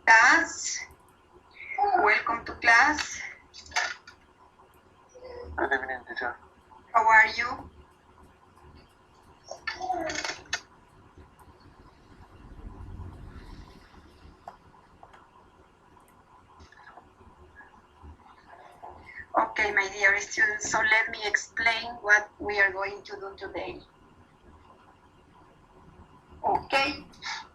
Class, welcome to class. Good evening, teacher. How are you? Okay, my dear students, so let me explain what we are going to do today. Okay,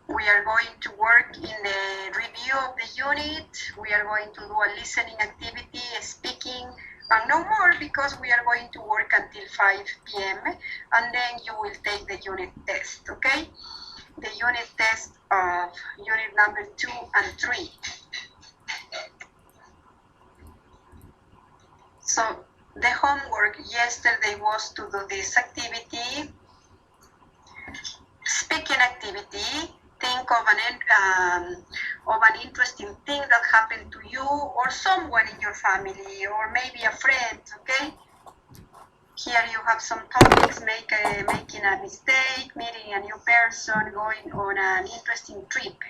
we are going to work in the review of the unit. We are going to do a listening activity, speaking, and no more because we are going to work until 5 p.m. and then you will take the unit test, okay? The unit test of unit number 2 and 3. So the homework yesterday was to do this activity, speaking activity. Think of an interesting thing that happened to you or someone in your family or maybe a friend, okay? Here you have some topics, making a mistake, meeting a new person, going on an interesting trip.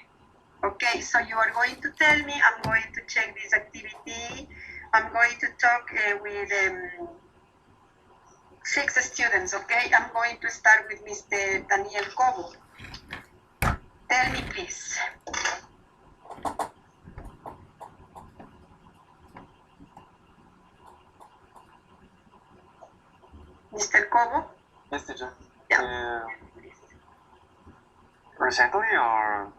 Okay, so you are going to tell me, I'm going to check this activity. I'm going to talk with 6 students, okay? I'm going to start with Mr. Daniel Cobo. Tell me, please. Mr. Cobo? Yes, teacher. Yeah. Recently or?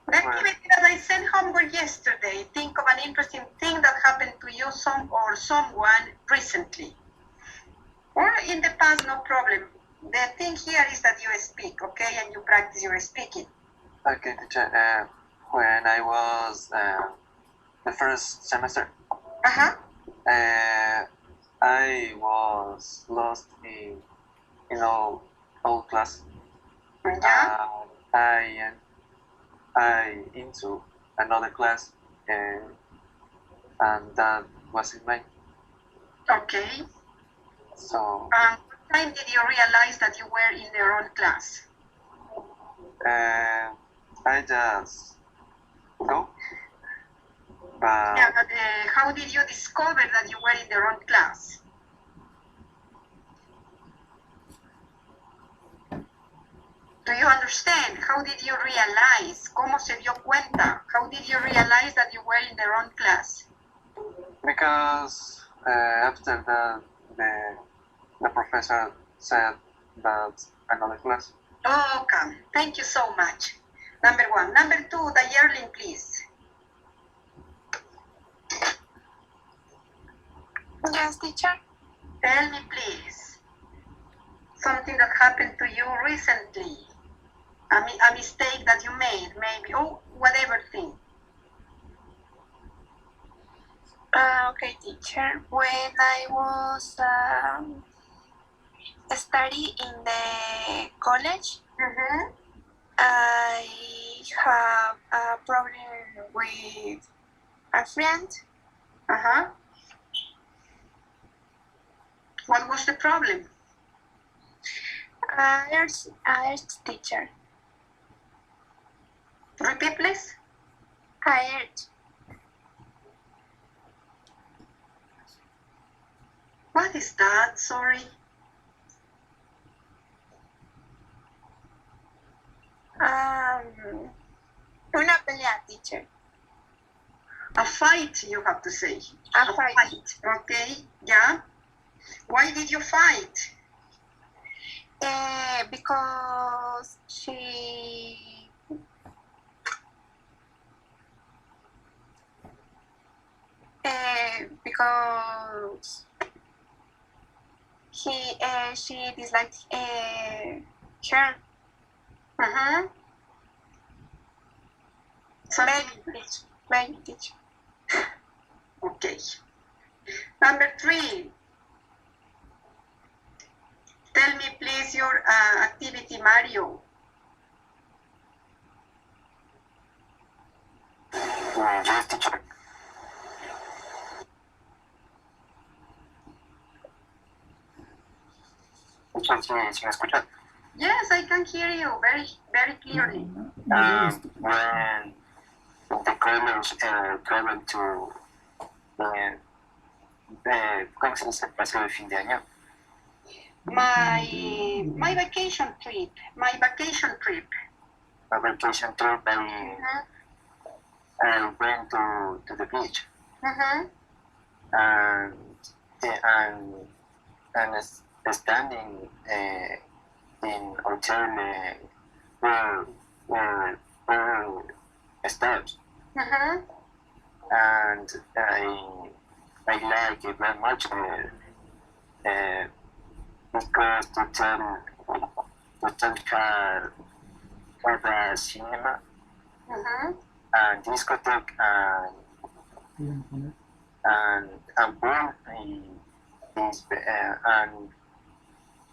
The activity that I sent homework yesterday, think of an interesting thing that happened to you or someone recently. Or in the past, no problem. The thing here is that you speak, okay, and you practice your speaking. Okay, teacher. When I was the first semester, I was lost in all class. Yeah. I into another class, and that was in May. Okay. So. What time did you realize that you were in the wrong class? I just go. But yeah, but how did you discover that you were in the wrong class? Do you understand? How did you realize? ¿Cómo se dio cuenta? How did you realize that you were in the wrong class? Because after that, the professor said that another class. Oh, okay. Thank you so much. Number 1. Number 2, the yearling, please. Yes, teacher. Tell me, please, something that happened to you recently. A mistake that you made, maybe, or whatever thing. Okay, teacher. When I was studying in the college, I have a problem with a friend. What was the problem? Arts teacher. Repeat, please. Art. What is that? Sorry. Una pelea, teacher. A fight, you have to say. A fight. Okay, yeah. Why did you fight? Because she disliked her. Maybe teacher. Okay. Number 3. Tell me, please, your activity, Mario. Yes, teacher. ¿Sí me escuchan? Yes, I can hear you very, very clearly. When ellos travel to ¿cómo se dice? Paseo de fin de año. My vacation trip. My vacation trip. A vacation trip, I went to the beach Mm-hmm. and standing in hotel where steps, Mm-hmm. and I like it very much because hotel have a cinema Mm-hmm. and discotheque and pool is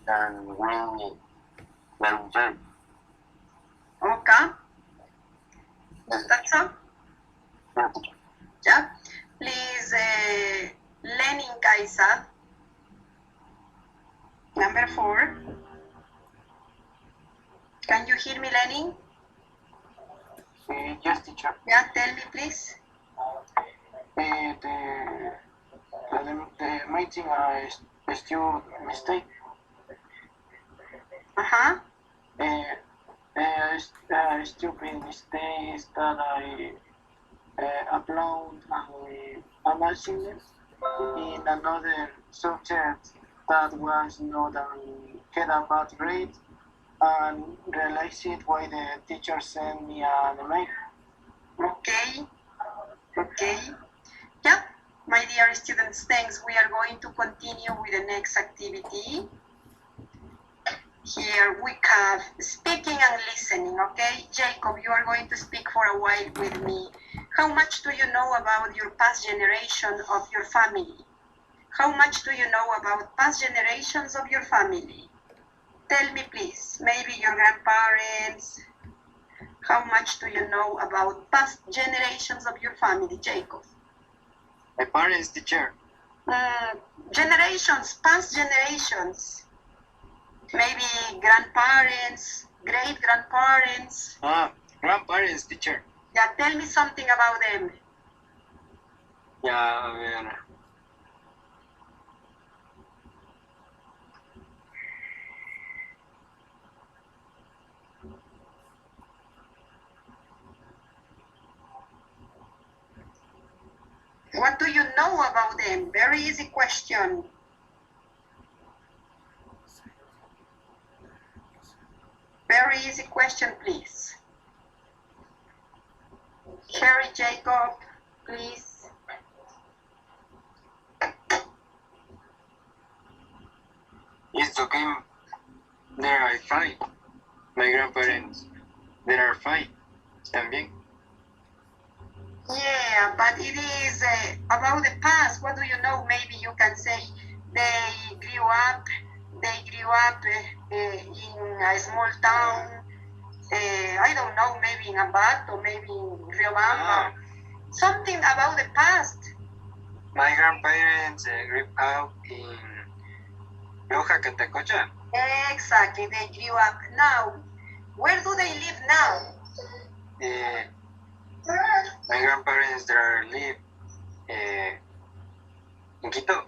and we enjoy. Okay. That's all. Yeah. Please, Lenin Kaisa. Number 4. Can you hear me, Lenin? Yes, teacher. Yeah, tell me, please. The meeting is still mistake. Uh-huh. Stupid mistake is that I upload an assignment in another subject that was not get a bad grade and realized it why the teacher sent me an email. Okay. Okay. Yeah. My dear students, thanks. We are going to continue with the next activity. Here we have speaking and listening, okay? Jacob, you are going to speak for a while with me. How much do you know about your past generation of your family? How much do you know about past generations of your family? Tell me, please, maybe your grandparents. How much do you know about past generations of your family, Jacob? My parents, teacher. Generations, past generations. Maybe grandparents, great-grandparents. Grandparents, teacher. Yeah, tell me something about them. Ya, a ver. What do you know about them? Very easy question. Very easy question, please. Harry Jacob, please. It's okay. They are fine. My grandparents, they are fine. También. Yeah, but it is about the past. What do you know? Maybe you can say they grew up in a small town. I don't know, maybe in Ambato, maybe in Riobamba. Something about the past. My grandparents grew up in Loja, Catacocha. Exactly, they grew up. Now, where do they live now? My grandparents there live in Quito.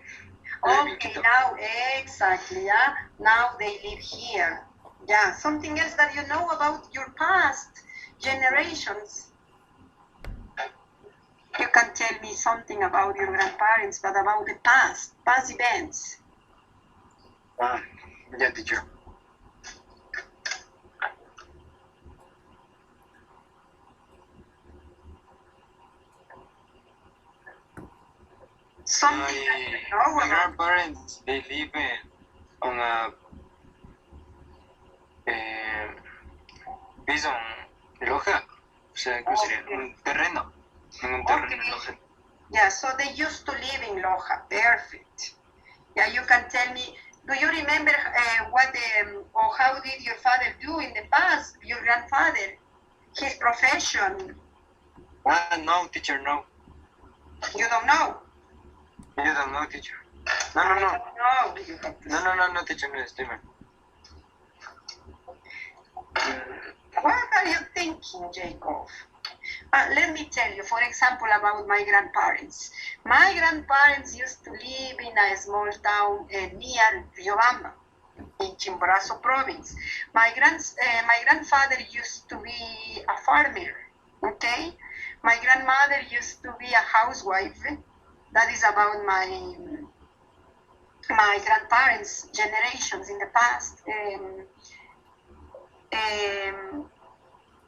Okay, now, exactly, yeah. Now they live here. Yeah, something else that you know about your past generations. You can tell me something about your grandparents, but about the past events. Yeah, teacher. Something that you know My about. grandparents, they live on a piece on Loja. O sea, ¿cómo sería? Un terreno. En un terreno en Loja. Yeah, so they used to live in Loja. Perfect. Yeah, you can tell me, do you remember what or how did your father do in the past, your grandfather, his profession? No, teacher, no. You don't know? You don't know, teacher. No. No, teacher, no, estoy mal. What are you thinking, Jacob? Let me tell you, for example, about my grandparents. My grandparents used to live in a small town near Riobamba, in Chimborazo province. My grandfather used to be a farmer, okay? My grandmother used to be a housewife. That is about my grandparents' generations in the past.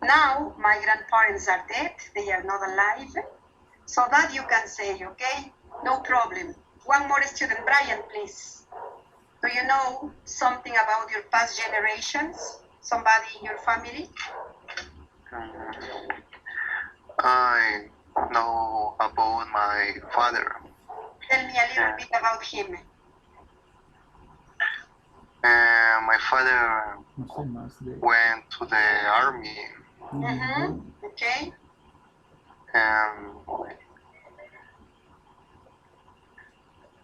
Now my grandparents are dead, they are not alive. So that you can say, okay? No problem. One more student, Brian, please. Do you know something about your past generations? Somebody in your family? I know about my father. Tell me a little bit about him. My father No sé más de. went to the army Okay. and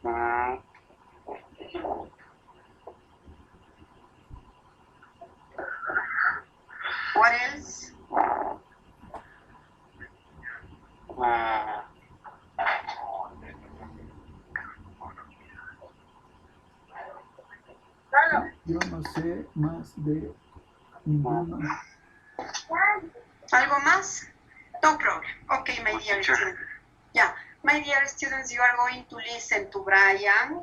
mm, What else? mm, Yo no sé más de ninguno. ¿Algo más? No problem. Okay, my dear Sure. students. Yeah, my dear students, you are going to listen to Brian.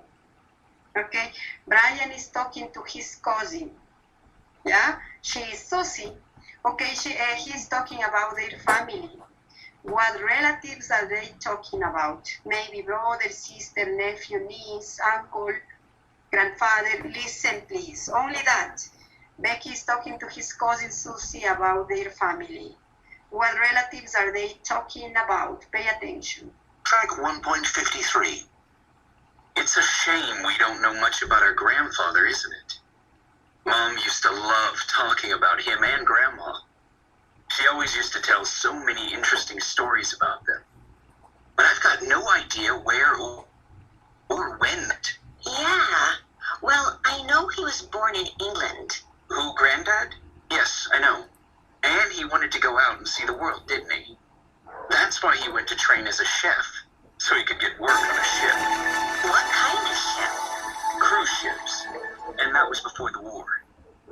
Okay, Brian is talking to his cousin. Yeah, she is Susie. Okay, he's talking about their family. What relatives are they talking about? Maybe brother, sister, nephew, niece, uncle, grandfather. Listen, please. Only that. Becky is talking to his cousin Susie about their family. What relatives are they talking about? Pay attention. Track 1.53. It's a shame we don't know much about our grandfather, isn't it? Mom used to love talking about him and Grandma. She always used to tell so many interesting stories about them. But I've got no idea where or when. Yeah. Well, I know he was born in England. Who, Granddad? Yes, I know. And he wanted to go out and see the world, didn't he? That's why he went to train as a chef, so he could get work on a ship. What kind of ship? Cruise ships. And that was before the war.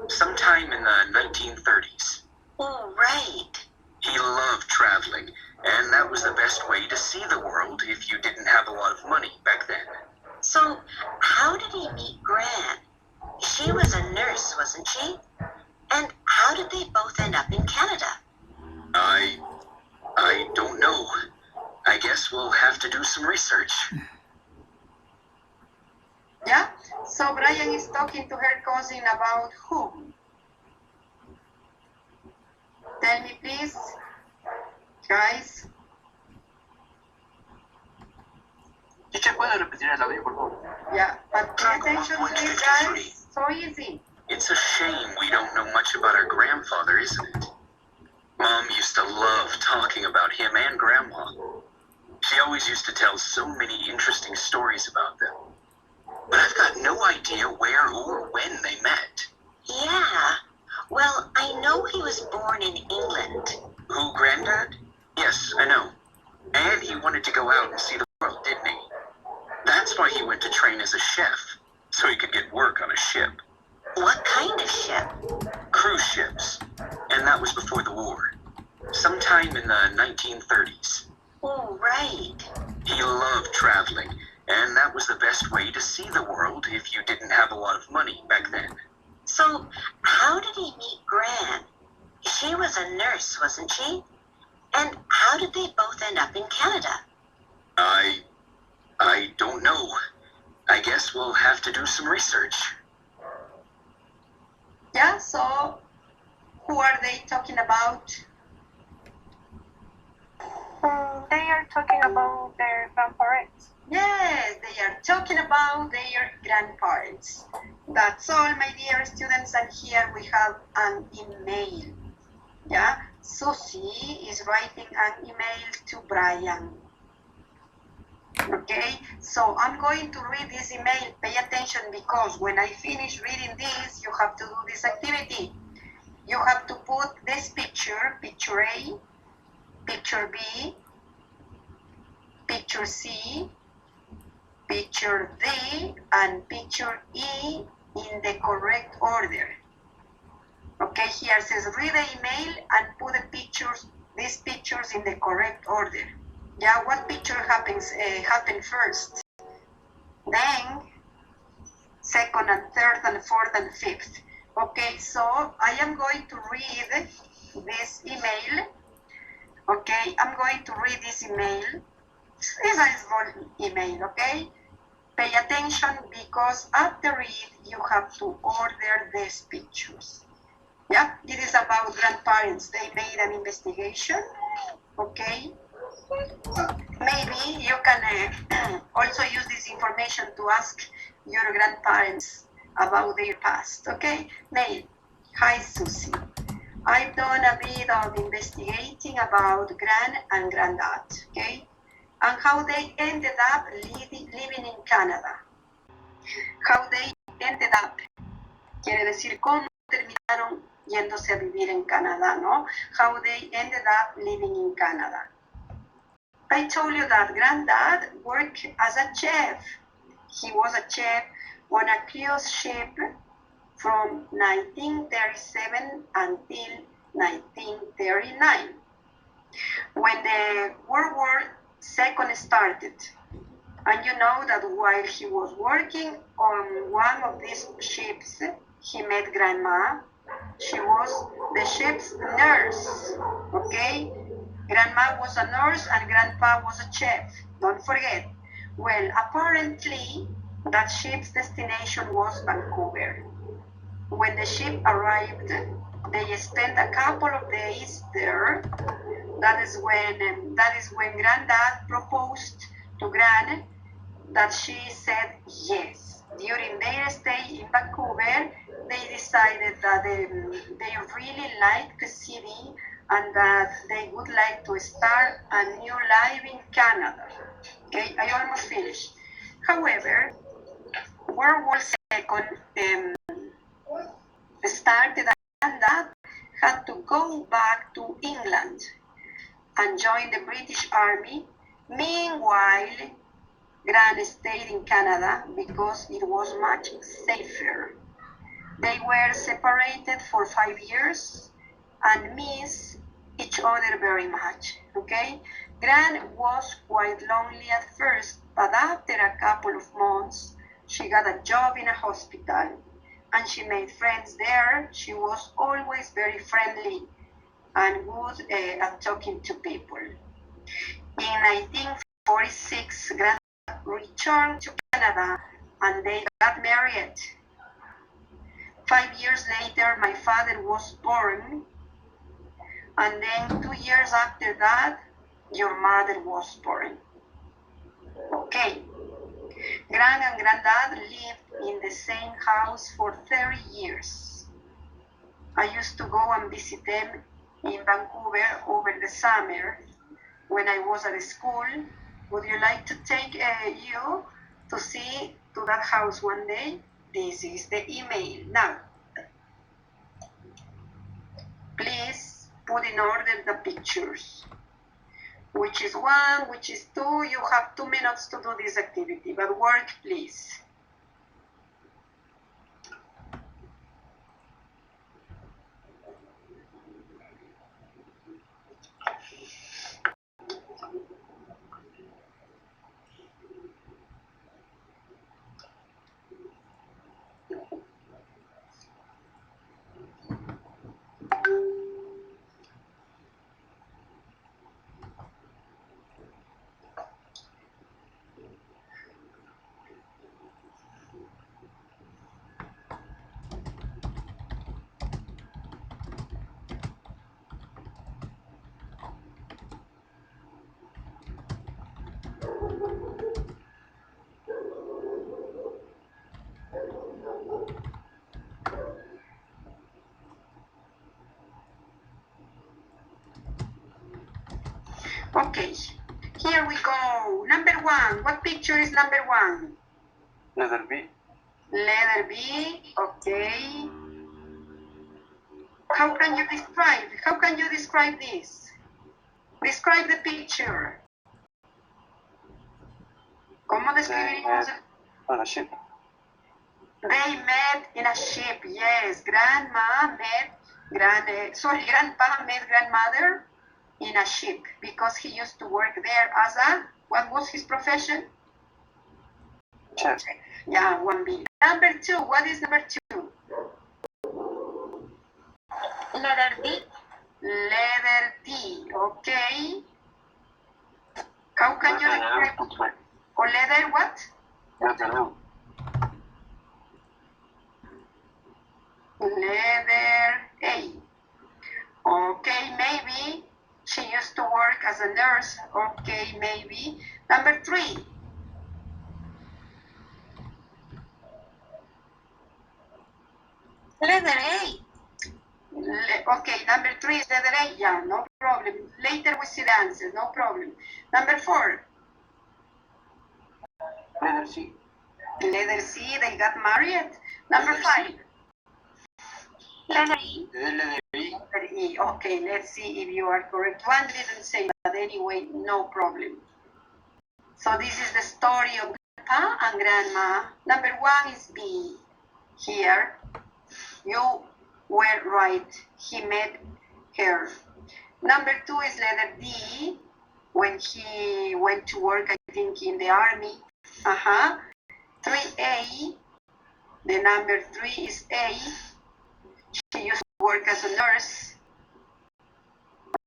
Sometime in the 1930s. Oh, right. He loved traveling, and that was the best way to see the world if you didn't have a lot of money back then. So, how did he meet Gran? She was a nurse, wasn't she? And how did they both end up in Canada? I don't know. I guess we'll have to do some research. Yeah? So Brian is talking to her cousin about whom? Tell me, please. Guys. Teacher, ¿puede repetir el audio, por favor? Yeah, but pay attention to this, guys. So easy. It's a shame we don't know much about our grandfather, isn't it? Mom used to love talking about him and Grandma. She always used to tell so many interesting stories about them. But I've got no idea where or when they met. Yeah. Well, I know he was born in England. Who, Granddad? Yes, I know. And he wanted to go out and see the world, didn't he? That's why he went to train as a chef, so he could get work on a ship. What kind of ship? Cruise ships. And that was before the war. Sometime in the 1930s. Oh, right. He loved traveling, and that was the best way to see the world if you didn't have a lot of money back then. So, how did he meet Gran? She was a nurse, wasn't she? And how did they both end up in Canada? I don't know. I guess we'll have to do some research. Yeah, so who are they talking about? They are talking about their grandparents. Yes, they are talking about their grandparents. That's all, my dear students, and here we have an email. Yeah, Susie is writing an email to Brian. Okay, so I'm going to read this email. Pay attention, because when I finish reading this, you have to do this activity. You have to put this picture, picture A, picture B, picture C, picture D, and picture E in the correct order. Okay, here says read the email and put the pictures, these pictures in the correct order. Yeah, what picture happened first? Then second and third and fourth and fifth. Okay, so I am going to read this email. Okay, I'm going to read this email. It's a small email, okay? Pay attention because after read you have to order these pictures. Yeah, this is about grandparents. They made an investigation, okay? Maybe you can also use this information to ask your grandparents about their past, okay? Mail. Hi, Susie. I've done a bit of investigating about Gran and Granddad, okay? And how they ended up living in Canada. How they ended up. Quiere decir cómo terminaron yéndose a vivir en Canadá, ¿no? How they ended up living in Canada. I told you that Granddad worked as a chef. He was a chef on a cruise ship from 1937 until 1939. When the World War II started, and you know that while he was working on one of these ships, he met Grandma. She was the ship's nurse, okay? Grandma was a nurse and Grandpa was a chef, don't forget. Well, apparently, that ship's destination was Vancouver. When the ship arrived, they spent a couple of days there. That is when Granddad proposed to Gran that she said yes. During their stay in Vancouver, they decided that they really liked the city and that they would like to start a new life in Canada. Okay, I almost finished. However, World War II started and that had to go back to England and join the British Army. Meanwhile, Gran stayed in Canada because it was much safer. They were separated for 5 years and miss each other very much, okay? Gran was quite lonely at first, but after a couple of months, she got a job in a hospital and she made friends there. She was always very friendly and good at talking to people. In 1946, Gran returned to Canada and they got married. 5 years later, my father was born, and then 2 years after that, your mother was born. Okay. Gran and Granddad lived in the same house for 30 years. I used to go and visit them in Vancouver over the summer when I was at school. Would you like to take you to see to that house one day? This is the email. Now, please put in order the pictures. Which is 1, which is 2. You have 2 minutes to do this activity, but work, please. Okay, here we go. Number 1. What picture is number 1? Letter B. Letter B, okay. How can you describe this? Describe the picture. ¿Cómo describiríamos? On a ship. They met in a ship. Yes, grandpa met grandmother in a ship because he used to work there as what was his profession? Chef. Yeah, 1B. Number 2, what is number 2? Letter D. Letter D, okay. How can you describe? Or letter what? Letter A. Okay, maybe she used to work as a nurse. Okay, maybe. Number 3. Letter A. Okay, number 3 is letter A. Yeah, no problem. Later we see the answers, no problem. Number 4. Letter C. Letter C, they got married. Number 5. Letter E. Letter B. Letter E. Okay, let's see if you are correct. One didn't say that anyway, no problem. So this is the story of Grandpa and Grandma. Number 1 is B. Here, you were right. He met her. Number 2 is letter D. When he went to work, I think, in the army. 3A. The number 3 is A. She used to work as a nurse.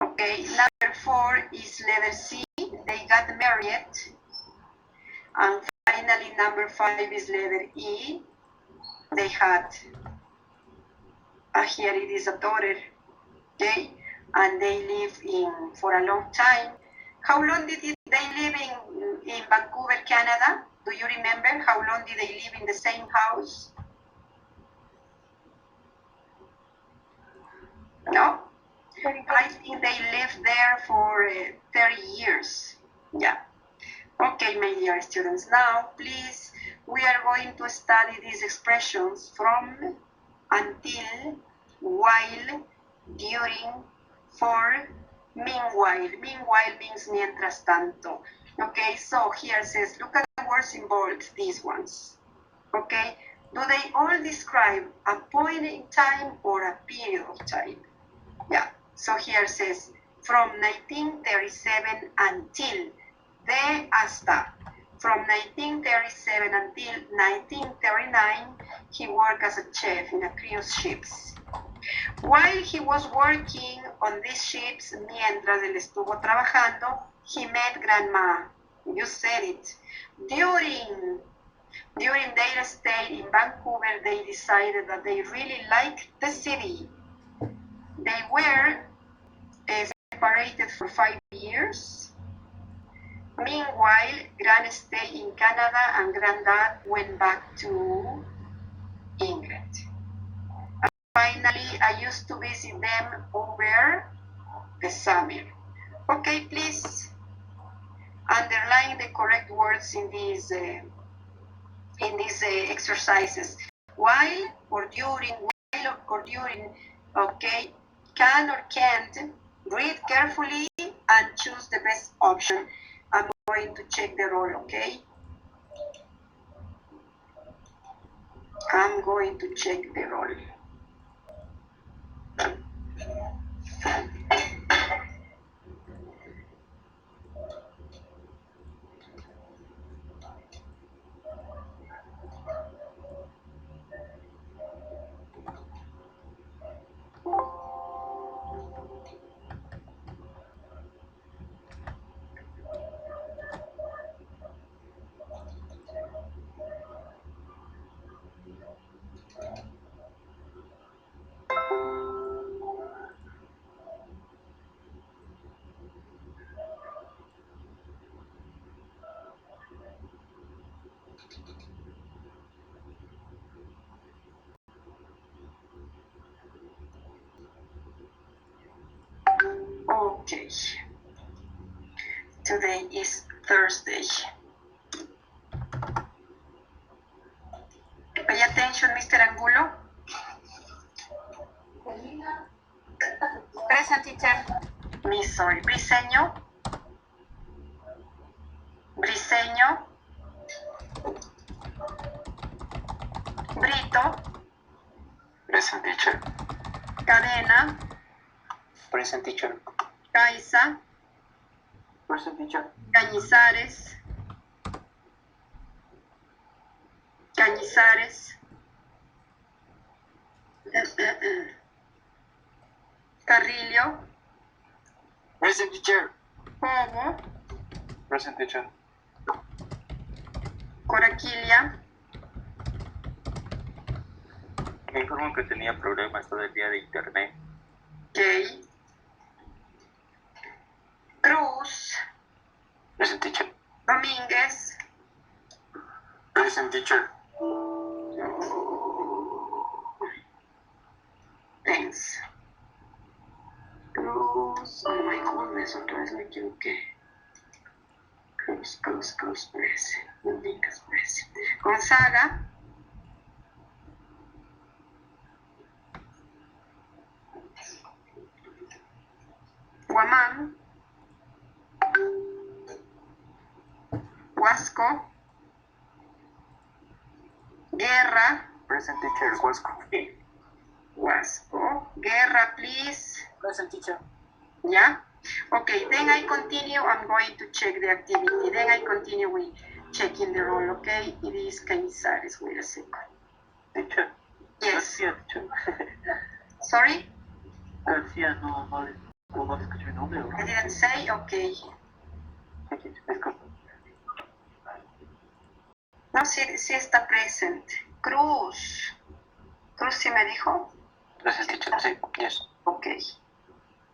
Okay, number 4 is letter C. They got married. And finally, number 5 is letter E. They had, here it is a daughter, okay? And they live for a long time. How long did they live in Vancouver, Canada? Do you remember how long did they live in the same house? No? I think they lived there for 30 years. Yeah. Okay, my dear students, now please, we are going to study these expressions from, until, while, during, for, meanwhile. Meanwhile means mientras tanto. Okay, so here it says, look at the words involved, these ones. Okay, do they all describe a point in time or a period of time? Yeah, so here it says, from 1937 until, de hasta. From 1937 until 1939, he worked as a chef in a cruise ships. While he was working on these ships, mientras él estuvo trabajando, he met Grandma. You said it. During their stay in Vancouver, they decided that they really liked the city. They were separated for 5 years. Meanwhile, Gran stayed in Canada and Granddad went back to England. And finally, I used to visit them over the summer. Okay, please underline the correct words in these exercises. While or during, okay, can or can't. Read carefully and choose the best option. I'm going to check the roll, okay? I'm going to check the roll. Okay. Today is Thursday. Pay attention, Mr. Angulo. Present, teacher. Briseño. Briseño. Brito. Present teacher. Cadena. Present teacher. Caiza. Present teacher. Cañizares. Cañizares. Carrillo. Present teacher. Cobo. Present teacher. Coraquilia. Me informo que tenía problemas todo el día de internet. Ok. Cruz. Present teacher. Domínguez. Present teacher. Thanks. Cruz. Oh my goodness, otra vez me equivoqué. Cruz, present. Domínguez, present. Gonzaga. Guamán. Huasco. Guerra. Present teacher. Huasco. Huasco. Guerra, please. Present teacher. Yeah? Okay, then I continue. I'm going to check the activity. Then I continue with checking the role, okay? It is Cañizares. Wait a second. Teacher. Yes. García, teacher. Sorry? García, no escuché mi nombre. I didn't say? Okay. Disculpe. No, sí está present. Cruz. Cruz sí me dijo. Present teacher. Sí, yes. Ok.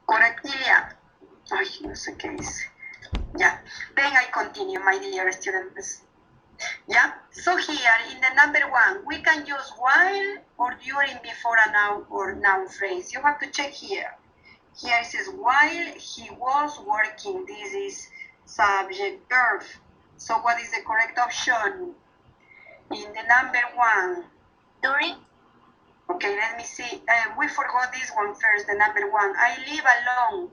Coraquilia. Ay, no sé qué dice. Yeah. Then I continue, my dear students. Yeah. So here in the number 1, we can use while or during before a noun or noun phrase. You have to check here. Here it says while he was working. This is subject verb. So what is the correct option? In the number 1. During? Okay, let me see. We forgot this one first, the number 1. I live alone.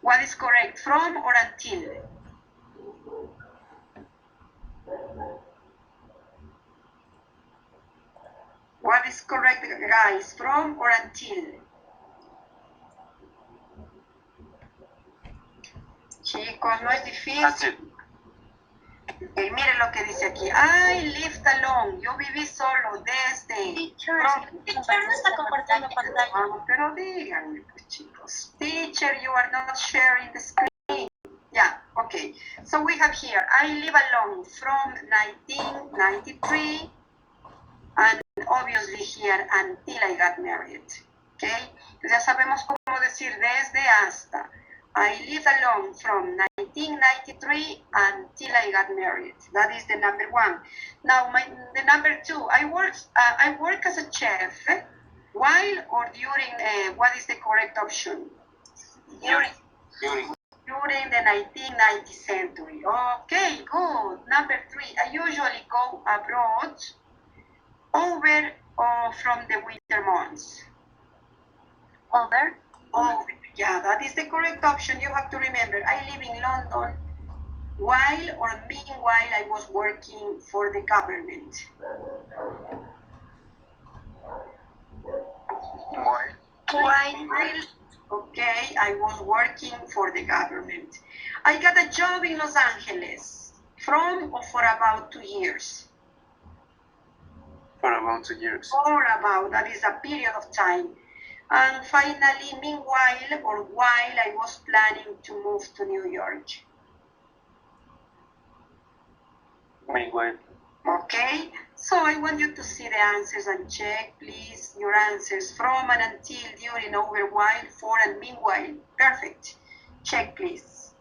What is correct, from or until? What is correct, guys, from or until? Chicos, no es difícil. Until. Okay, miren lo que dice aquí. I lived alone. Yo viví solo desde. Teacher no está compartiendo pantalla. Pero díganme, pues, chicos. Teacher, you are not sharing the screen. Yeah, okay. So we have here, I live alone from 1993, and obviously here until I got married. Okay. Ya sabemos cómo decir desde hasta. I lived alone from 1993 until I got married. That is the number 1. Now, the number 2, I work as a chef while or during, what is the correct option? During. During the 1990th century. Okay, good. Number 3, I usually go abroad over or from the winter months. Over. Oh, yeah, that is the correct option. You have to remember, I live in London while or meanwhile I was working for the government. While, okay, I was working for the government. I got a job in Los Angeles from or for about 2 years. For about 2 years. For about, that is a period of time. And finally, meanwhile or while I was planning to move to New York. Meanwhile. Okay, so I want you to see the answers and check, please, your answers from and until, during, over, while, for, and meanwhile. Perfect. Check, please.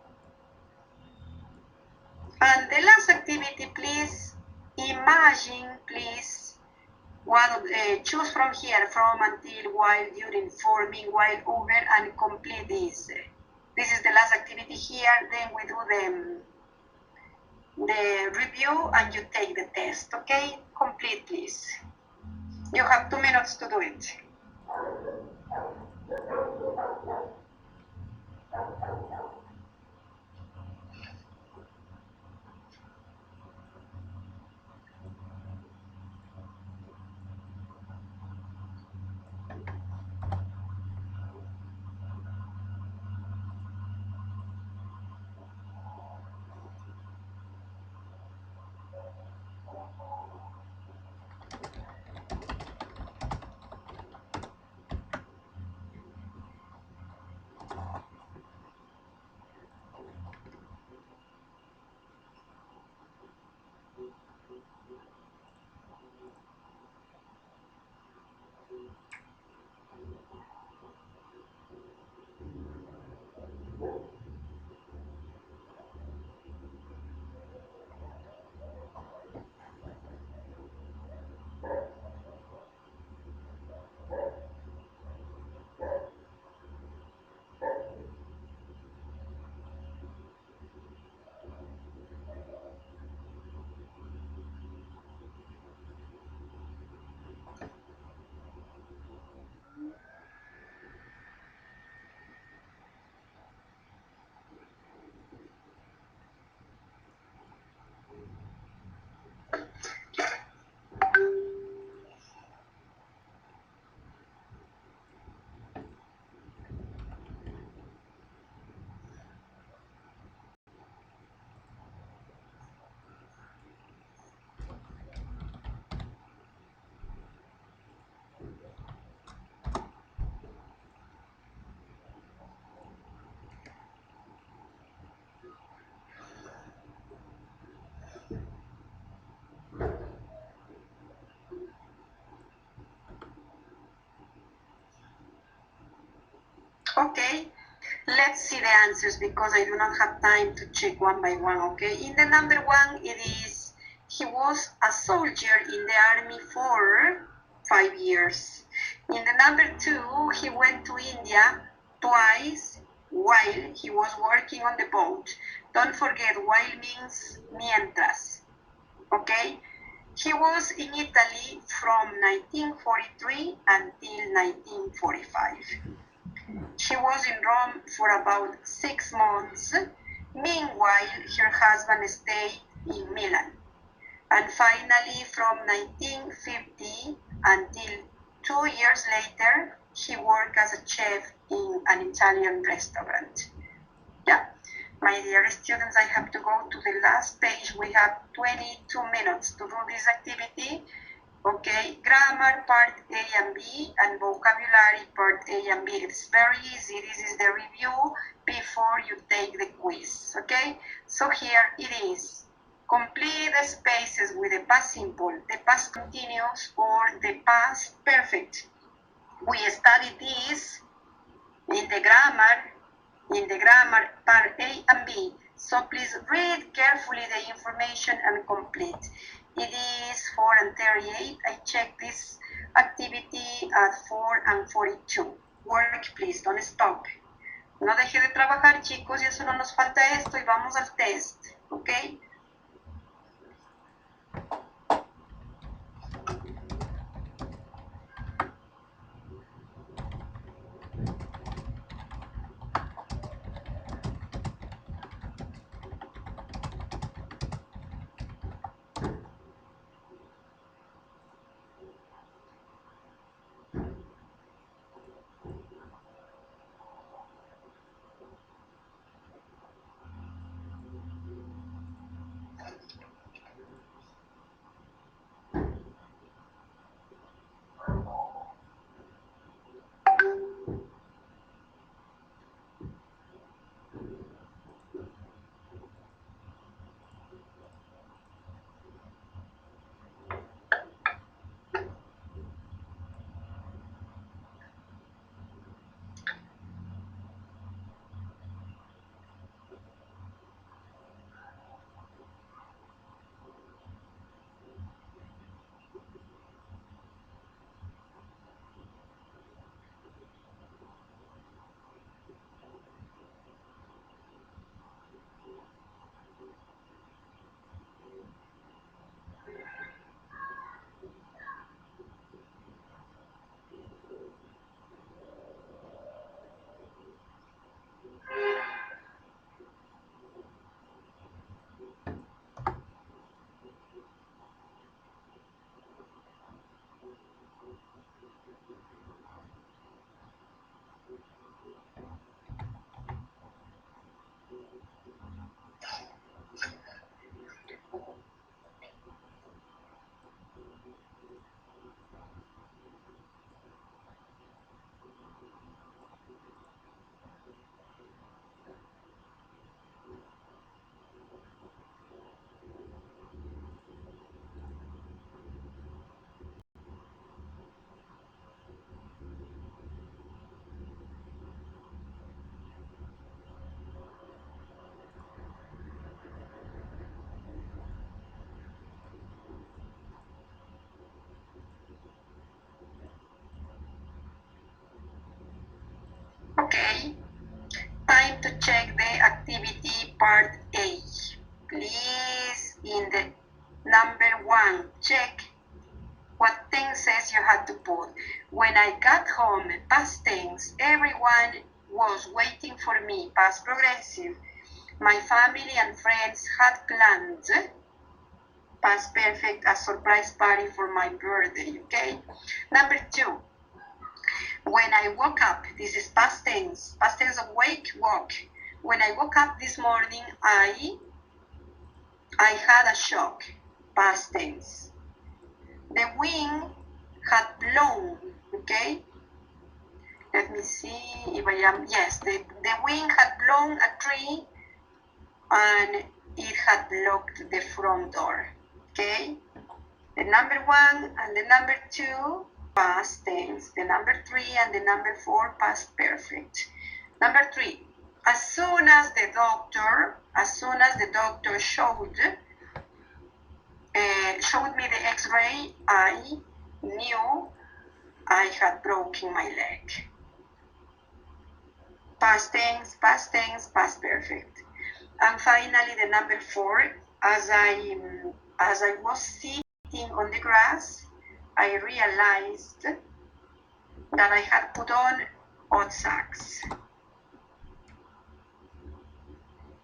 And the last activity, please, imagine, please, choose from here, from, until, while, during, for, meanwhile, over, and complete this. This is the last activity here. Then we do the review and you take the test, okay? Complete, please. You have 2 minutes to do it. Okay, let's see the answers because I do not have time to check one by one, okay? In the number one, it is, he was a soldier in the army for 5 years. In the number two, he went to India twice while he was working on the boat. Don't forget, while means mientras, okay? He was in Italy from 1943 until 1945. She was in Rome for about 6 months. Meanwhile, her husband stayed in Milan. And finally, from 1950 until 2 years later, he worked as a chef in an Italian restaurant. Yeah, my dear students, I have to go to the last page. We have 22 minutes to do this activity. Okay, grammar part A and B and vocabulary part A and B. It's very easy. This is the review before you take the quiz. Okay, so here it is. Complete the spaces with the past simple, the past continuous, or the past perfect. We studied this in the grammar part A and B. So please read carefully the information and complete. It is 4:38. I check this activity at 4:42. Work, please, don't stop. No deje de trabajar, chicos, y eso no nos falta esto, y vamos al test, ¿ok? Okay, time to check the activity part A. Please, in the number one, check what tenses you had to put. When I got home, past tense, everyone was waiting for me, past progressive. My family and friends had planned, past perfect, a surprise party for my birthday, okay? Number two, when I woke up, this is past tense of wake, woke. When I woke up this morning, I had a shock, past tense. The wind had blown, okay? Let me see if I am, yes, the wind had blown a tree and it had blocked the front door, okay? The number one and the number two, past tense. The number three and the number four, past perfect. Number 3, as soon as the doctor showed me the x-ray, I knew I had broken my leg. Past tense, past perfect. And finally, the number 4, as I was sitting on the grass, I realized that I had put on odd socks.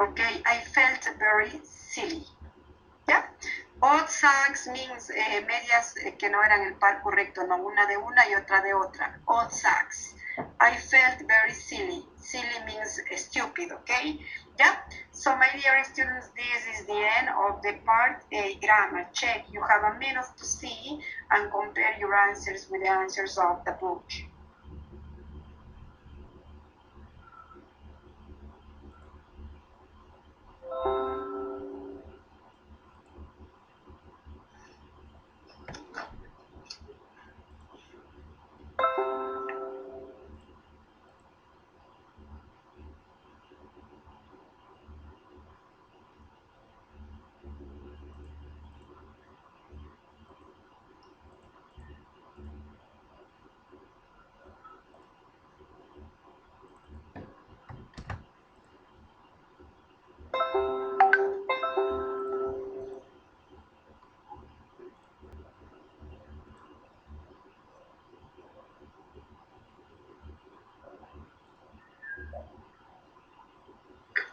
Okay, I felt very silly. Yeah? Odd socks means medias que no eran el par correcto, no, una de una y otra de otra. Odd socks. I felt very silly. Silly means stupid, okay? Yeah? So my dear students, this is the end of the part A grammar. Check. You have a minute to see and compare your answers with the answers of the book.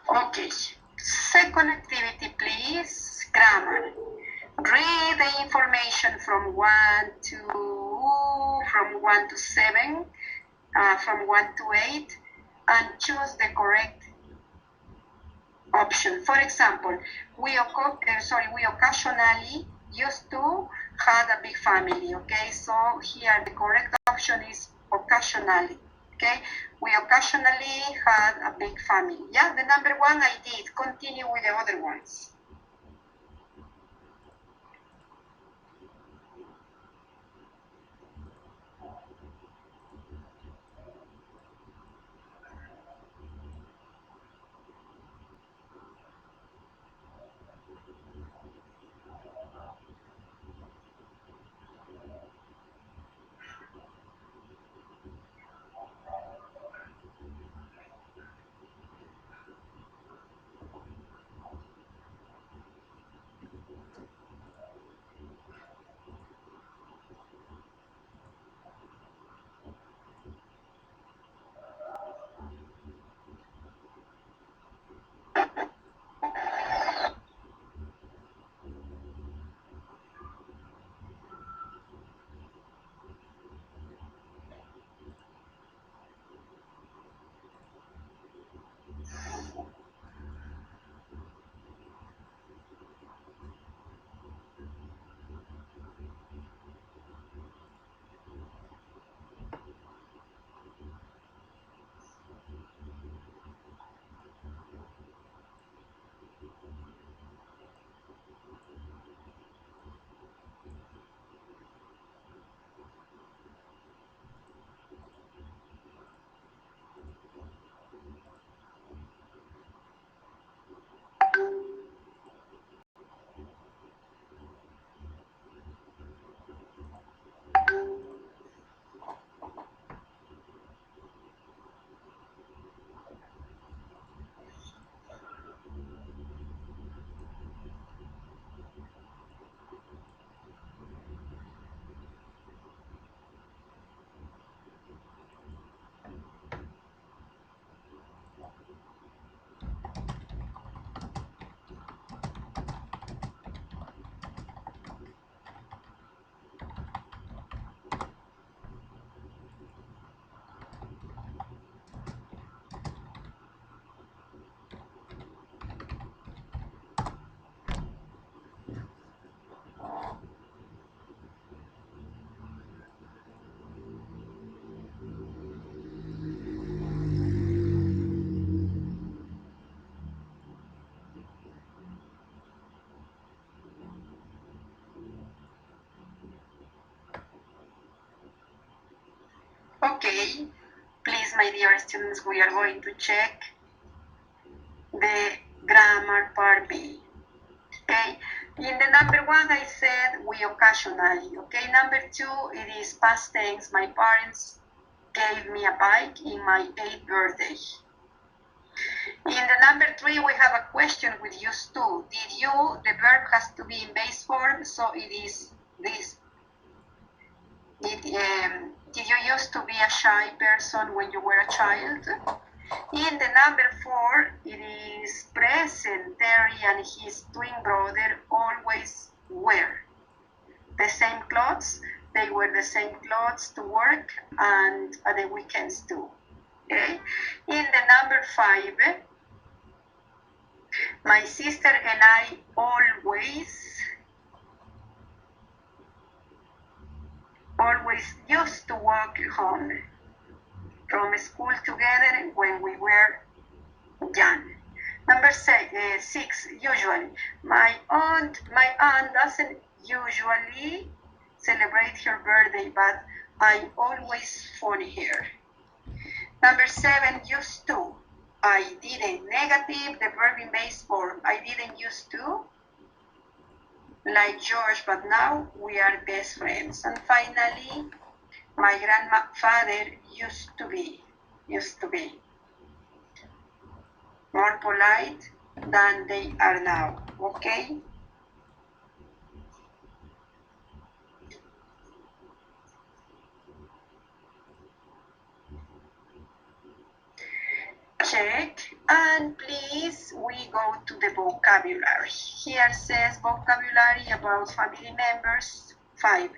Okay, second activity, please. Grammar. Read the information from 1 to 7, from 1 to 8, and choose the correct option. For example, we occasionally used to have a big family. Okay, so here the correct option is occasionally. Okay, we occasionally had a big family. Yeah, the number 1 I did. Continue with the other ones. Okay, please please, my dear students, we are going to check the grammar part B. Okay, in the number 1, I said we occasionally. Okay, number 2, it is past tense. My parents gave me a bike in my 8th birthday. In the number 3, we have a question with used to. Did you? The verb has to be in base form, so it is this. Did you used to be a shy person when you were a child? In the number 4, it is present. Terry and his twin brother always wear the same clothes. They wear the same clothes to work and at the weekends too. Okay. In the number 5, my sister and I always used to walk home from school together when we were young. Number 6, usually. My aunt doesn't usually celebrate her birthday, but I always phone her. Number 7, used to. I didn't. Negative, the verb in base form. I didn't used to like George, but now we are best friends. And finally, my grandfather used to be more polite than they are now. Okay? Check, and please we go to the vocabulary. Here says vocabulary about family members. 5.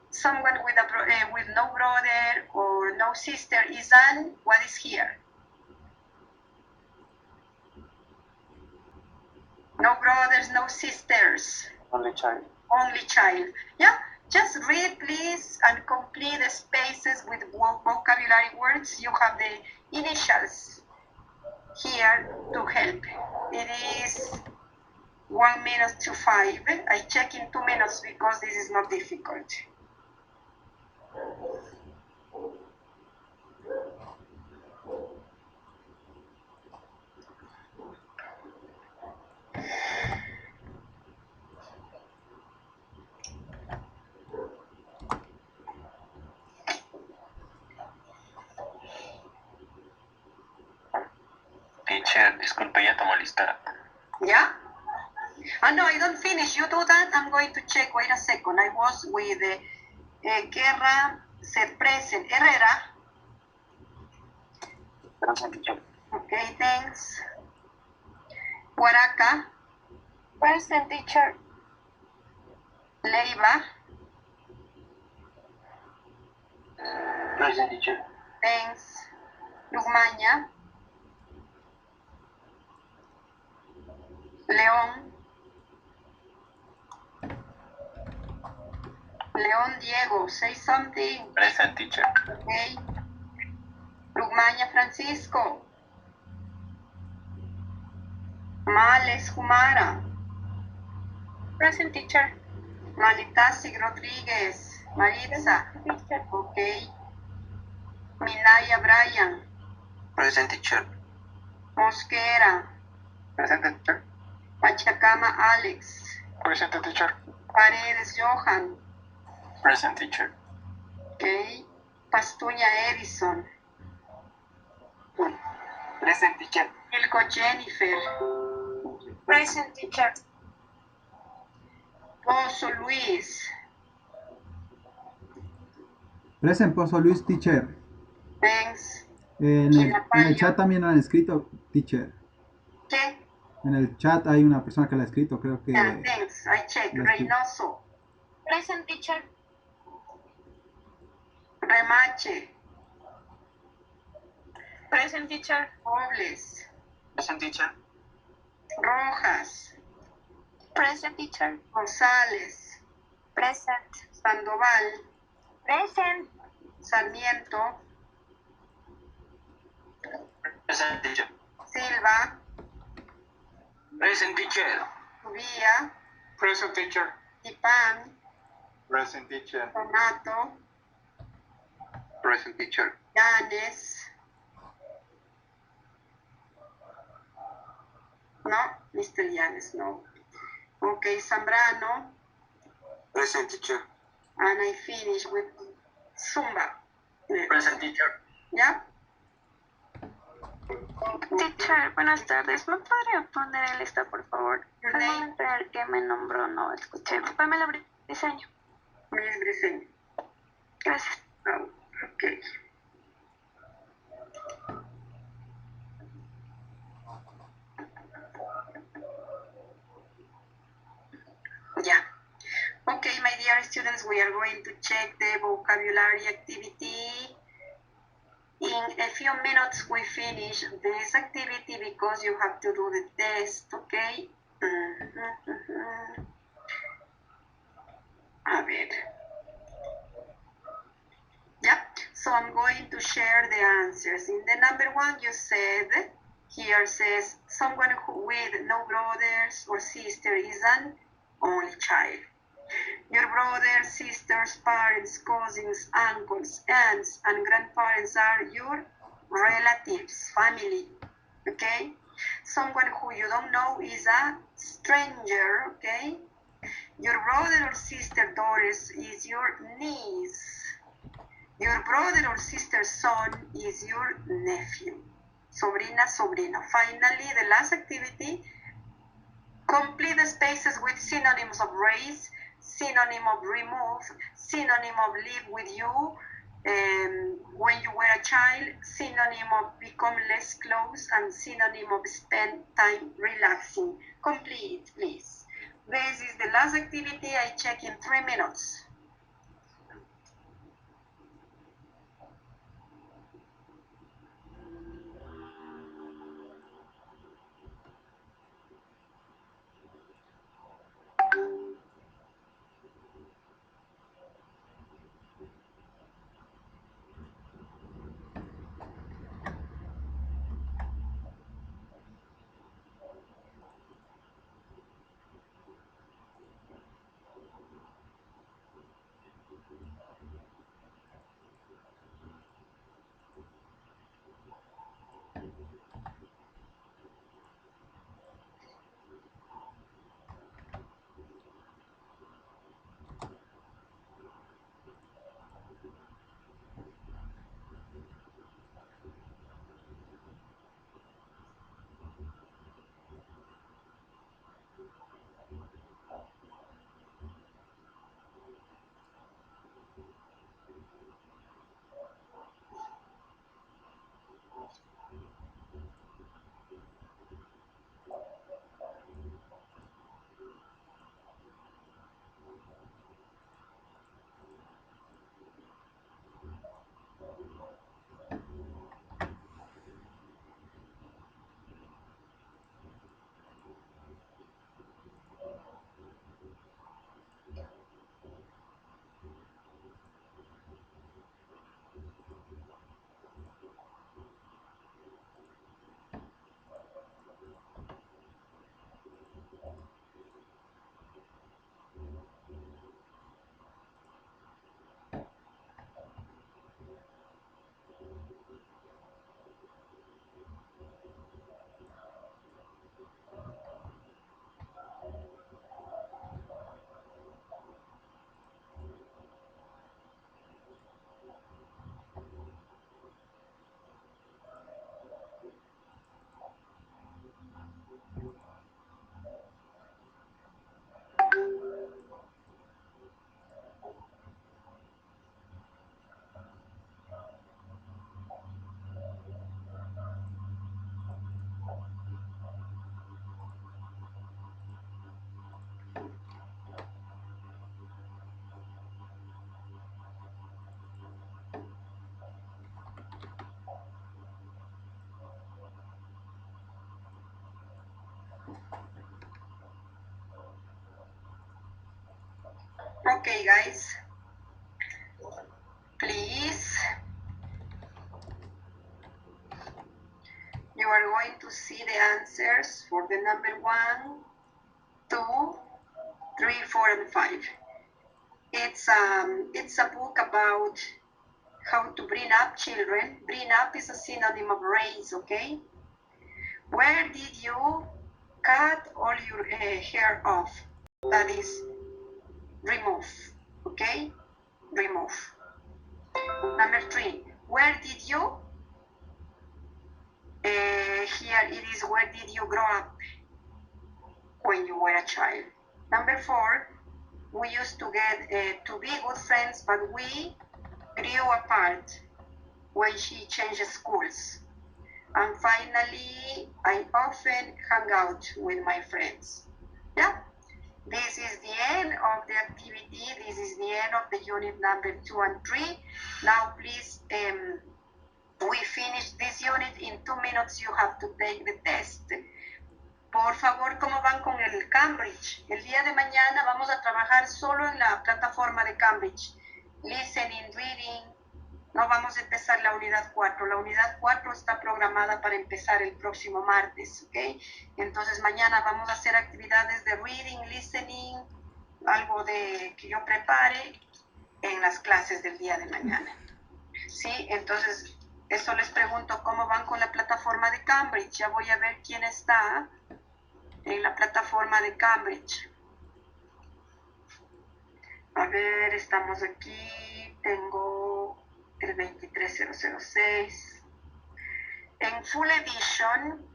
Someone with no brother or no sister is an, what is here? No brothers, no sisters. Only child. Only child. Yeah, just read please and complete the spaces with vocabulary words. You have the initials here to help. It is 1 minute to 5. I check in 2 minutes because this is not difficult. Teacher, disculpe, ya tomó lista. Yeah? No, I don't finish. You do that. I'm going to check. Wait a second. I was with Guerra, ser present. Herrera. Okay, thanks. Huaraca. Present, teacher. Leiva. Present, teacher. Thanks. Lugmaña. León. León Diego, say something. Present, teacher. Okay. Lugmaña Francisco. Males Humara. Present, teacher. Manitasi Rodríguez. Maritza. Teacher. Okay. Minaya Brian. Present, teacher. Mosquera. Present, teacher. Pachacama Alex. Present, teacher. Paredes Johan. Present, teacher. Okay. Pastuña Edison. Present, teacher. Ilko Jennifer. Present, teacher. Pozo Luis. Present, Pozo Luis, teacher. Thanks. En el chat también han escrito, teacher. ¿Qué? En el chat hay una persona que la ha escrito, creo que... Yeah, thanks. I check. Reynoso. Present, teacher. Remache. Present, teacher. Robles. Present, teacher. Rojas. Present, teacher. González. Present. Sandoval. Present. Sarmiento. Present, teacher. Silva. Present, teacher. Villa. Present, teacher. Tipan. Present, teacher. Donato. Present, teacher. Yanes. No, Mr. Llanes, no. Okay, Zambrano. Present, teacher. And I finish with Zumba. Present teacher. Yeah? Teacher, buenas tardes. ¿Me podría poner en lista, por favor? Your Al name? momento en el que me nombró no escuché. Pamela Briseño. Miss Briseño. Gracias. Oh, okay. Yeah. Okay, my dear students, we are going to check the vocabulary activity. In a few minutes, we finish this activity because you have to do the test, okay? A ver. Yeah, so I'm going to share the answers. In the number one, you said, here says, someone who with no brothers or sister is an only child. Your brothers, sisters, parents, cousins, uncles, aunts, and grandparents are your relatives, family, okay? Someone who you don't know is a stranger, okay? Your brother or sister daughters is your niece. Your brother or sister's son is your nephew. Sobrina, sobrino. Finally, the last activity, complete the spaces with synonyms of raise, synonym of remove, synonym of live with you when you were a child, synonym of become less close, and synonym of spend time relaxing. Complete, please. This is the last activity. I check in 3 minutes. Okay, guys. Please. You are going to see the answers for the number 1, 2, 3, 4, and 5. It's a book about how to bring up children. Bring up is a synonym of raise, okay? Where did you cut all your hair off. That is remove. Okay? Remove. Number 3. Where did you? Here it is, where did you grow up when you were a child? Number 4. We used to get to be good friends, but we grew apart when she changed schools. And finally, I often hang out with my friends. Yeah, this is the end of the activity. This is the end of the unit number 2 and 3. Now, please, we finish this unit. In 2 minutes, you have to take the test. Por favor, ¿cómo van con el Cambridge? El día de mañana vamos a trabajar solo en la plataforma de Cambridge. Listening, reading. No vamos a empezar la unidad 4. La unidad 4 está programada para empezar el próximo martes, ¿ok? Entonces mañana vamos a hacer actividades de reading, listening, algo de que yo prepare en las clases del día de mañana. ¿Sí? Entonces, eso les pregunto cómo van con la plataforma de Cambridge. Ya voy a ver quién está en la plataforma de Cambridge. A ver, estamos aquí. Tengo el 23006. En Full Edition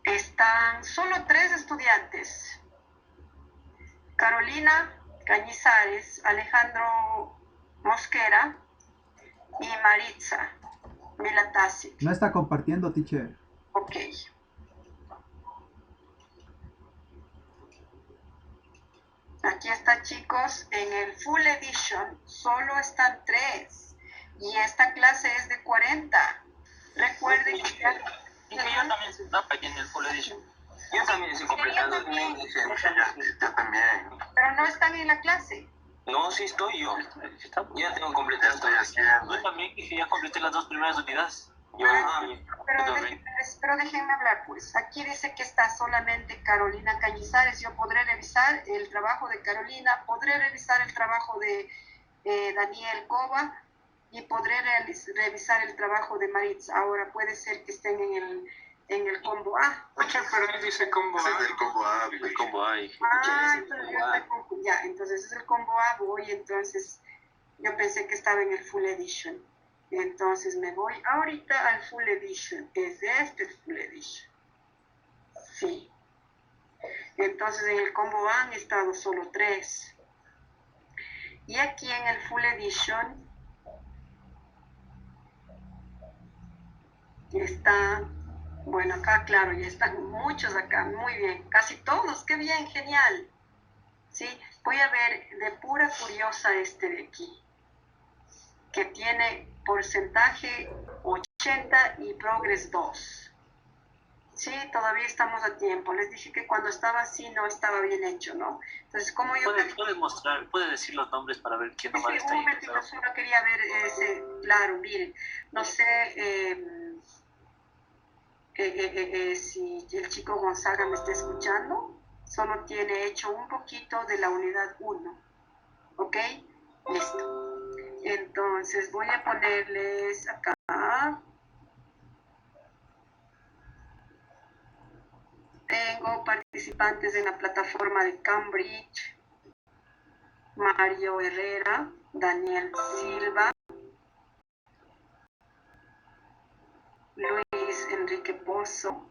están solo 3 estudiantes. Carolina Cañizares, Alejandro Mosquera y Maritza Milatasic. No está compartiendo, teacher. Ok. Aquí está, chicos, en el Full Edition solo están 3 y esta clase es de 40. Recuerden que ya... Y que yo también estaba aquí en el Full Edition. Yo también estoy completando el main edition. Yo también. Pero no están en la clase. No, sí estoy yo. Ya tengo completado. Estoy haciendo. Yo también dije, ya completé las 2 primeras unidades. Yo, Pero déjenme hablar, pues. Aquí dice que está solamente Carolina Cañizares. Yo podré revisar el trabajo de Carolina, podré revisar el trabajo de Daniel Cova y podré revisar el trabajo de Maritza. Ahora puede ser que estén en el combo A. Oye, pero él dice combo Ese A. es el combo A. el combo ahí. Entonces yo estoy ya, entonces es el combo A, voy, entonces yo pensé que estaba en el Full Edition. Entonces me voy ahorita al Full Edition. ¿Es este el Full Edition? Sí. Entonces en el combo A han estado solo 3. Y aquí en el Full Edition está, bueno, acá claro, ya están muchos acá, muy bien, casi todos, qué bien, genial. ¿Sí? Voy a ver de pura curiosa este de aquí, que tiene porcentaje 80 y progress 2. Sí, todavía estamos a tiempo. Les dije que cuando estaba así no estaba bien hecho, ¿no? Entonces, ¿cómo yo... Puede mostrar, puede decir los nombres para ver quién nomás está un ahí. momentito, solo quería ver ese, claro, miren, no sé si el chico Gonzaga me está escuchando. Solo tiene hecho un poquito de la unidad 1, ¿ok? Listo. Entonces voy a ponerles acá. Tengo participantes en la plataforma de Cambridge. Mario Herrera, Daniel Silva, Luis Enrique Pozo,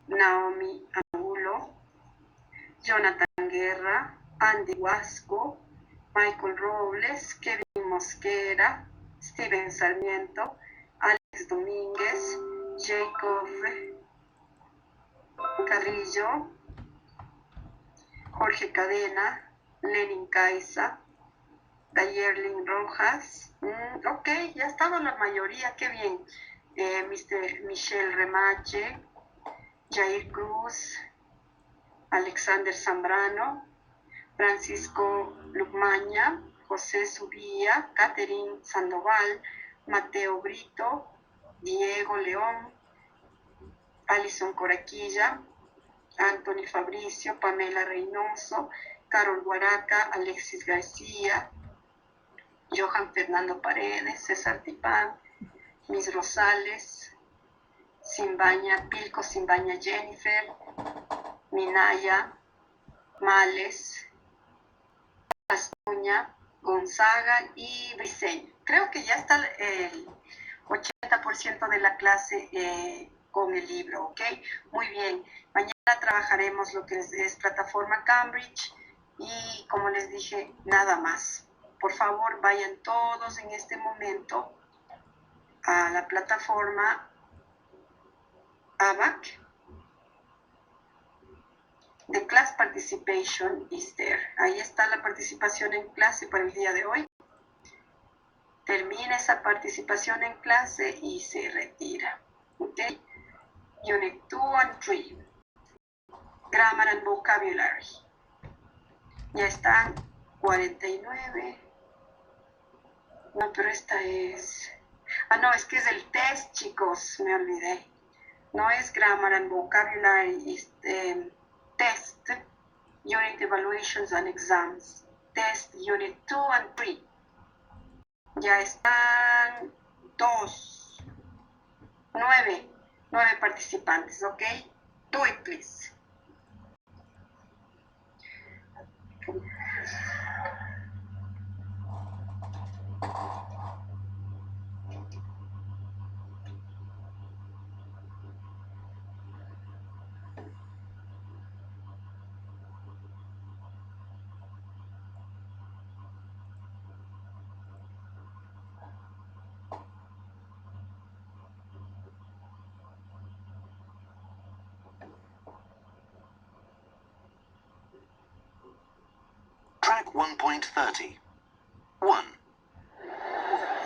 Naomi Angulo, Jonathan Guerra, Andy Huasco, Michael Robles, Kevin Mosquera, Steven Sarmiento, Alex Domínguez, Jacob Carrillo, Jorge Cadena, Lenin Caiza, Dayerlin Rojas. Ok, ya estaba la mayoría, qué bien. Michelle Remache, Jair Cruz, Alexander Zambrano, Francisco Lucmaña, José Subía, Catherine Sandoval, Mateo Brito, Diego León, Alison Coraquilla, Anthony Fabricio, Pamela Reynoso, Carol Guaraca, Alexis García, Johan Fernando Paredes, César Tipán, Miss Rosales, Simbaña, Pilco Simbaña Jennifer, Minaya, Males, Astuña, Gonzaga y Briseño. Creo que ya está el 80% de la clase con el libro, ¿ok? Muy bien. Mañana trabajaremos lo que es plataforma Cambridge y, como les dije, nada más. Por favor, vayan todos en este momento a la plataforma ABAC. The class participation is there. Ahí está la participación en clase para el día de hoy. Termina esa participación en clase y se retira. ¿Ok? Unit 2 and 3. Grammar and vocabulary. Ya están 49. No, pero esta es... Ah, no, es que es el test, chicos. Me olvidé. No es grammar and vocabulary, es test. Unit evaluations and exams. Test unit 2 and 3. Ya están 9 participantes, ¿ok? Do it, please. Track 1.30. 1.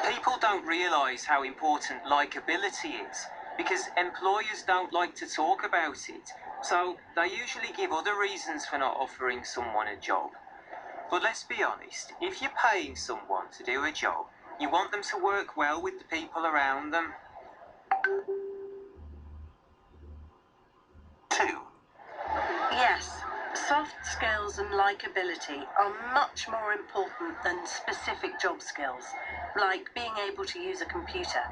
People don't realise how important likability is because employers don't like to talk about it, so they usually give other reasons for not offering someone a job. But let's be honest, if you're paying someone to do a job, you want them to work well with the people around them. 2. Yes, soft skills and likability are much more important than specific job skills, like being able to use a computer,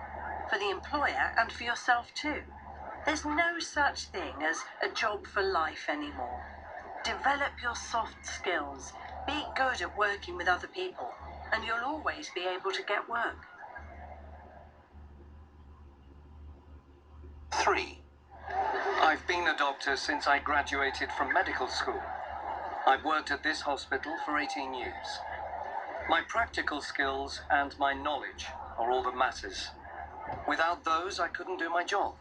for the employer and for yourself too. There's no such thing as a job for life anymore. Develop your soft skills, be good at working with other people, and you'll always be able to get work. 3. I've been a doctor since I graduated from medical school. I've worked at this hospital for 18 years. My practical skills and my knowledge are all that matters. Without those, I couldn't do my job.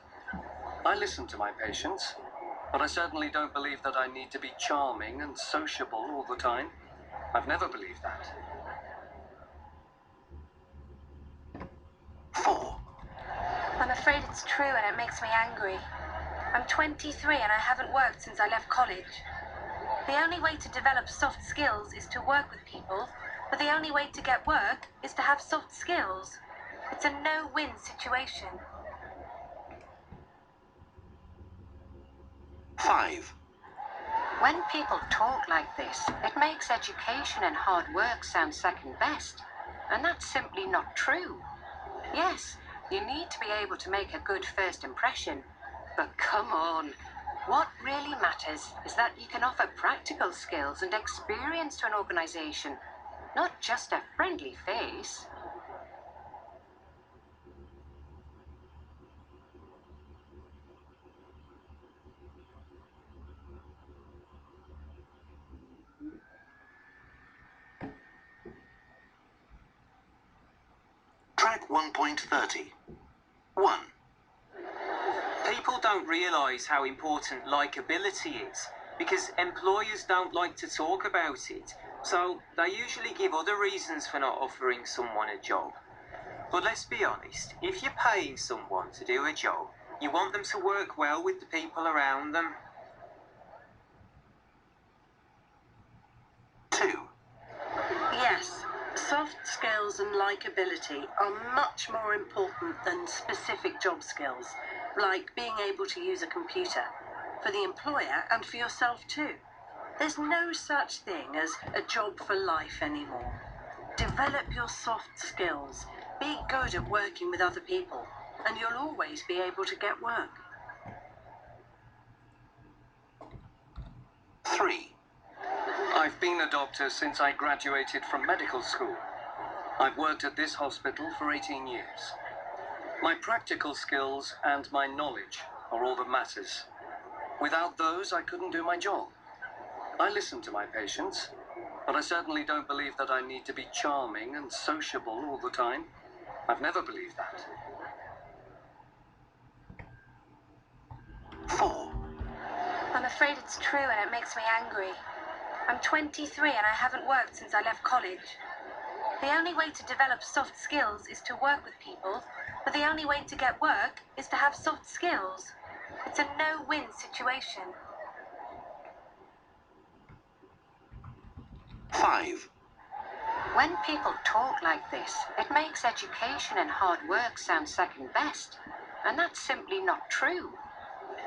I listen to my patients, but I certainly don't believe that I need to be charming and sociable all the time. I've never believed that. 4. I'm afraid it's true and it makes me angry. I'm 23 and I haven't worked since I left college. The only way to develop soft skills is to work with people, but the only way to get work is to have soft skills. It's a no-win situation. 5. When people talk like this, it makes education and hard work sound second best. And that's simply not true. Yes, you need to be able to make a good first impression. But come on, what really matters is that you can offer practical skills and experience to an organization, not just a friendly face. Track 1.30. 1. People don't realise how important likability is because employers don't like to talk about it, so they usually give other reasons for not offering someone a job. But let's be honest, if you're paying someone to do a job, you want them to work well with the people around them. 2. Yes, soft skills and likability are much more important than specific job skills, like being able to use a computer, for the employer and for yourself too. There's no such thing as a job for life anymore. Develop your soft skills, be good at working with other people, and you'll always be able to get work. 3. I've been a doctor since I graduated from medical school. I've worked at this hospital for 18 years. My practical skills and my knowledge are all that matters. Without those, I couldn't do my job. I listen to my patients, but I certainly don't believe that I need to be charming and sociable all the time. I've never believed that. 4. I'm afraid it's true and it makes me angry. I'm 23 and I haven't worked since I left college. The only way to develop soft skills is to work with people, but the only way to get work is to have soft skills. It's a no-win situation. 5. When people talk like this, it makes education and hard work sound second best. And that's simply not true.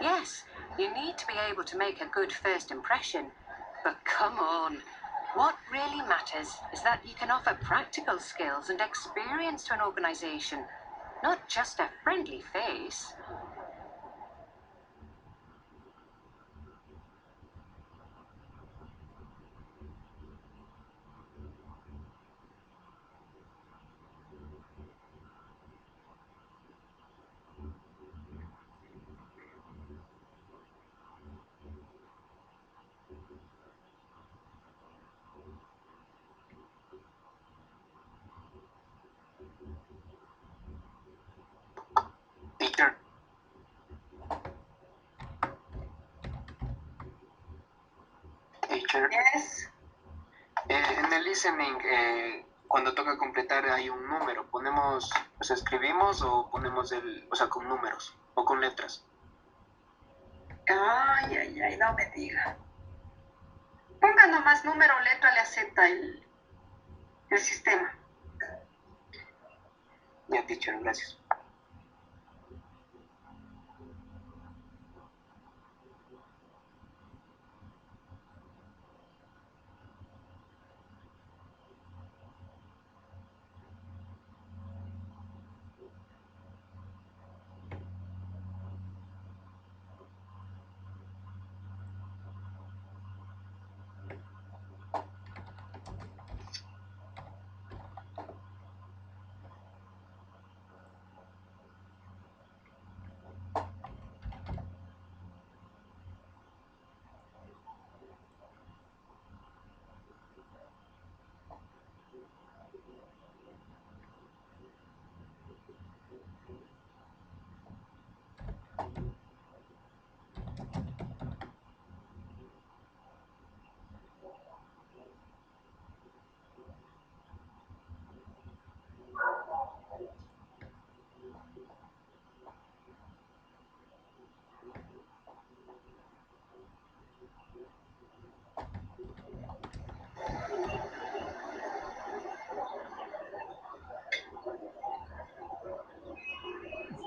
Yes, you need to be able to make a good first impression. But come on. What really matters is that you can offer practical skills and experience to an organization, not just a friendly face. Teacher. Teacher. Yes. En el listening, cuando toca completar hay un número. Ponemos, o sea, escribimos o ponemos o sea, con números o con letras. Ay, no me diga. Ponga nomás número o letra, le acepta el sistema. Ya, teacher, gracias.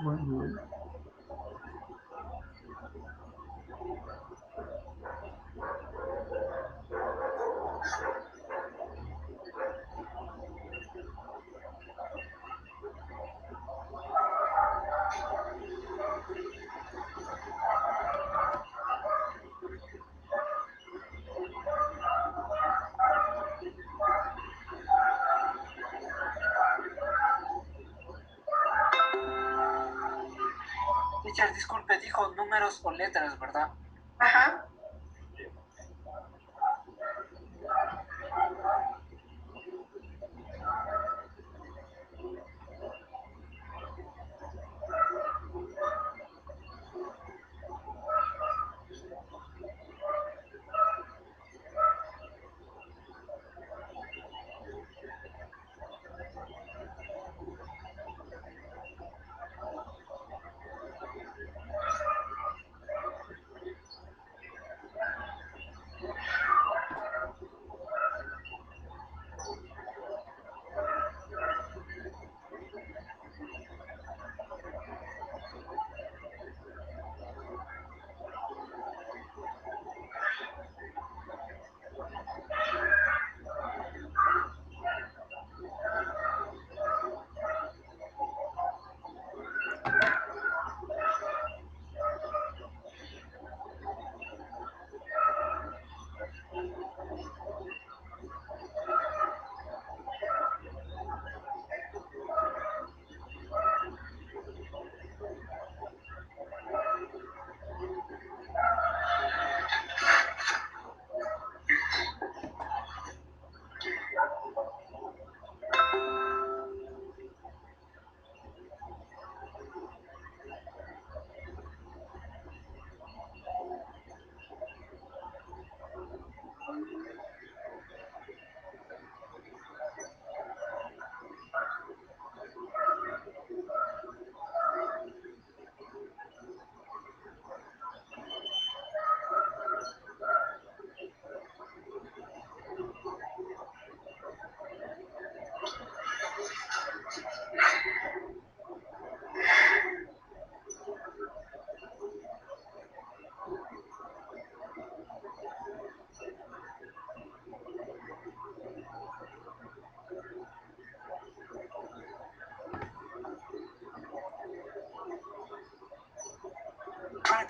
One here. Teacher, disculpe, dijo números o letras, ¿verdad? Ajá.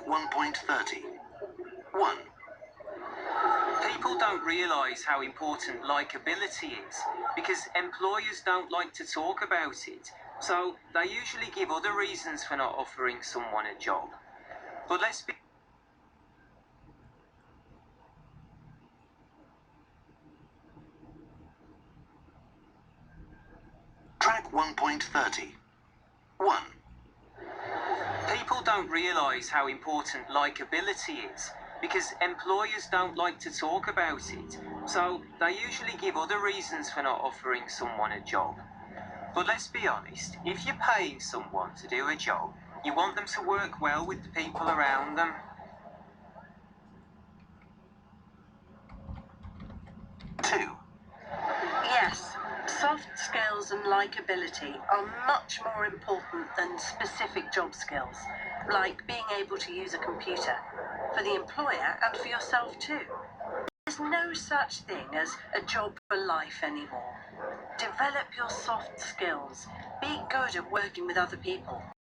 1.30. 1. People don't realise how important likability is because employers don't like to talk about it, so they usually give other reasons for not offering someone a job. But let's be Track 1.30. 1. People don't realise how important likability is because employers don't like to talk about it, so they usually give other reasons for not offering someone a job. But let's be honest, if you're paying someone to do a job, you want them to work well with the people around them. 2. Yes, soft skills and likability are much more important than specific job skills, like being able to use a computer, for the employer and for yourself too. There's no such thing as a job for life anymore. Develop your soft skills. Be good at working with other people.